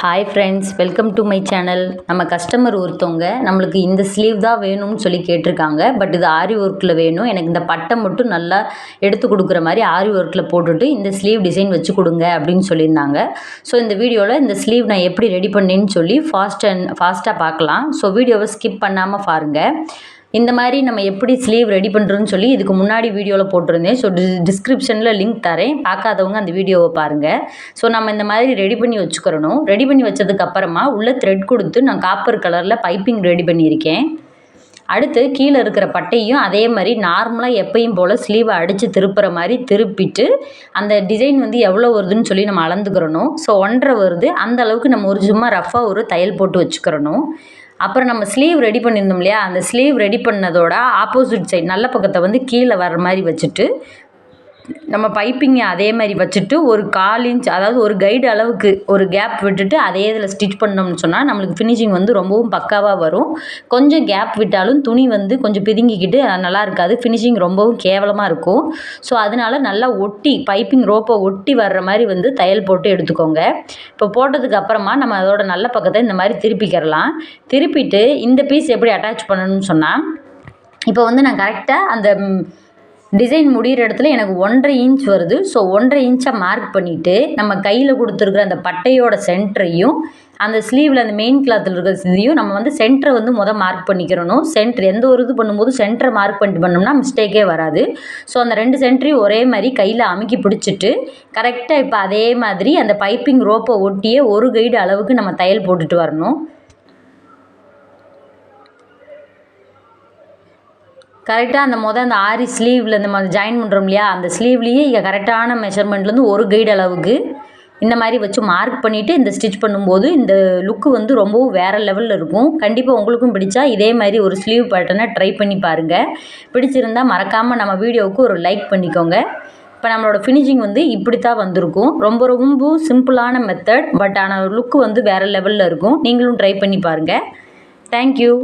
Hi friends, welcome to my channel. நம்ம customer ஒருத்தவங்க நம்மளுக்கு இந்த ஸ்லீவ் தான் வேணும்னு சொல்லி கேட்டிருக்காங்க. பட் இது ஆரி ஒர்க்கில் வேணும், எனக்கு இந்த பட்டை மட்டும் நல்லா எடுத்து கொடுக்குற மாதிரி ஆரி ஒர்க்கில் போட்டுட்டு இந்த ஸ்லீவ் டிசைன் வச்சு கொடுங்க அப்படின்னு சொல்லியிருந்தாங்க. ஸோ இந்த வீடியோவில் இந்த ஸ்லீவ் நான் எப்படி ரெடி பண்ணேன்னு சொல்லி ஃபாஸ்ட்டாக பார்க்கலாம். ஸோ வீடியோவை ஸ்கிப் பண்ணாமல் பாருங்கள். இந்த மாதிரி நம்ம எப்படி ஸ்லீவ் ரெடி பண்ணுறோன்னு சொல்லி இதுக்கு முன்னாடி வீடியோவில் போட்டிருந்தேன். ஸோ டிஸ்கிரிப்ஷனில் லிங்க் தரேன், பார்க்காதவங்க அந்த வீடியோவை பாருங்கள். ஸோ நம்ம இந்த மாதிரி ரெடி பண்ணி வச்சுக்கிறணும். ரெடி பண்ணி வச்சதுக்கப்புறமா உள்ள த்ரெட் கொடுத்து நான் காப்பர் கலரில் பைப்பிங் ரெடி பண்ணியிருக்கேன். அடுத்து கீழே இருக்கிற பட்டையும் அதே மாதிரி நார்மலாக எப்பயும் போல் ஸ்லீவை அடித்து திருப்புற மாதிரி திருப்பிட்டு அந்த டிசைன் வந்து எவ்வளோ வருதுன்னு சொல்லி நம்ம அளந்துக்கிறணும். ஸோ 1.5 வருது, அந்த அளவுக்கு நம்ம ஒரு சும்மா ரஃபாக ஒரு தையல் போட்டு வச்சுக்கிறணும். அப்புறம் நம்ம ஸ்லீவ் ரெடி பண்ணியிருந்தோம் இல்லையா, அந்த ஸ்லீவ் ரெடி பண்ணதோட ஆப்போசிட் சைட் நல்ல பக்கத்தை வந்து கீழே வர்ற மாதிரி வச்சுட்டு நம்ம பைப்பிங்கை அதே மாதிரி வச்சுட்டு ஒரு 1/4 இன்ச், அதாவது ஒரு கைடு அளவுக்கு ஒரு கேப் விட்டுட்டு அதே இதில் ஸ்டிச் பண்ணோம்னு சொன்னால் நம்மளுக்கு ஃபினிஷிங் வந்து ரொம்பவும் பக்காவாக வரும். கொஞ்சம் கேப் விட்டாலும் துணி வந்து கொஞ்சம் பிதுங்கிக்கிட்டு நல்லா இருக்காது, ஃபினிஷிங் ரொம்பவும் கேவலமாக இருக்கும். ஸோ அதனால நல்லா ஒட்டி பைப்பிங் ரோப்பை ஒட்டி வர்ற மாதிரி வந்து தையல் போட்டு எடுத்துக்கோங்க. இப்போ போட்டதுக்கு அப்புறமா நம்ம அதோட நல்ல பக்கத்தை இந்த மாதிரி திருப்பிக்கிறலாம். திருப்பிட்டு இந்த பீஸ் எப்படி அட்டாச் பண்ணணும்னு சொன்னால், இப்போ வந்து நான் கரெக்டாக அந்த டிசைன் முடிகிற இடத்துல எனக்கு 1.5 இன்ச் வருது. ஸோ 1.5 இன்ச்சை மார்க் பண்ணிவிட்டு நம்ம கையில் கொடுத்துருக்குற அந்த பட்டையோட சென்டரையும் அந்த ஸ்லீவில் அந்த மெயின் கிளாத்தில் இருக்கிற இதையும் நம்ம வந்து சென்டரை வந்து மார்க் பண்ணிக்கிறணும். சென்டர் எந்த ஒரு இது பண்ணும்போது சென்டரை மார்க் பண்ணிட்டு பண்ணோம்னா மிஸ்டேக்கே வராது. ஸோ அந்த 2 சென்டரையும் ஒரே மாதிரி கையில் அமுக்கி பிடிச்சிட்டு கரெக்டாக இப்போ அதே மாதிரி அந்த பைப்பிங் ரோப்பை ஒட்டியே ஒரு கைடு அளவுக்கு நம்ம தையல் போட்டுட்டு வரணும். கரெக்டாக அந்த ஆரி ஸ்லீவில் இந்த மாதிரி ஜாயின் பண்ணுறோம் இல்லையா, அந்த ஸ்லீவ்லேயே இங்கே கரெக்டான மெஷர்மெண்ட்லேருந்து ஒரு கைடு அளவுக்கு இந்த மாதிரி வச்சு மார்க் பண்ணிவிட்டு இந்த ஸ்டிச் பண்ணும்போது இந்த லுக்கு வந்து ரொம்பவும் வேறு லெவலில் இருக்கும். கண்டிப்பாக உங்களுக்கும் பிடிச்சா இதே மாதிரி ஒரு ஸ்லீவ் பேட்டர்னை ட்ரை பண்ணி பாருங்கள். பிடிச்சிருந்தால் மறக்காமல் நம்ம வீடியோவுக்கு ஒரு லைக் பண்ணிக்கோங்க. இப்போ நம்மளோட ஃபினிஷிங் வந்து இப்படி தான் வந்திருக்கும். ரொம்ப சிம்பிளான மெத்தட், பட் ஆனால் லுக்கு வந்து வேறு லெவலில் இருக்கும். நீங்களும் ட்ரை பண்ணி பாருங்கள். தேங்க்யூ.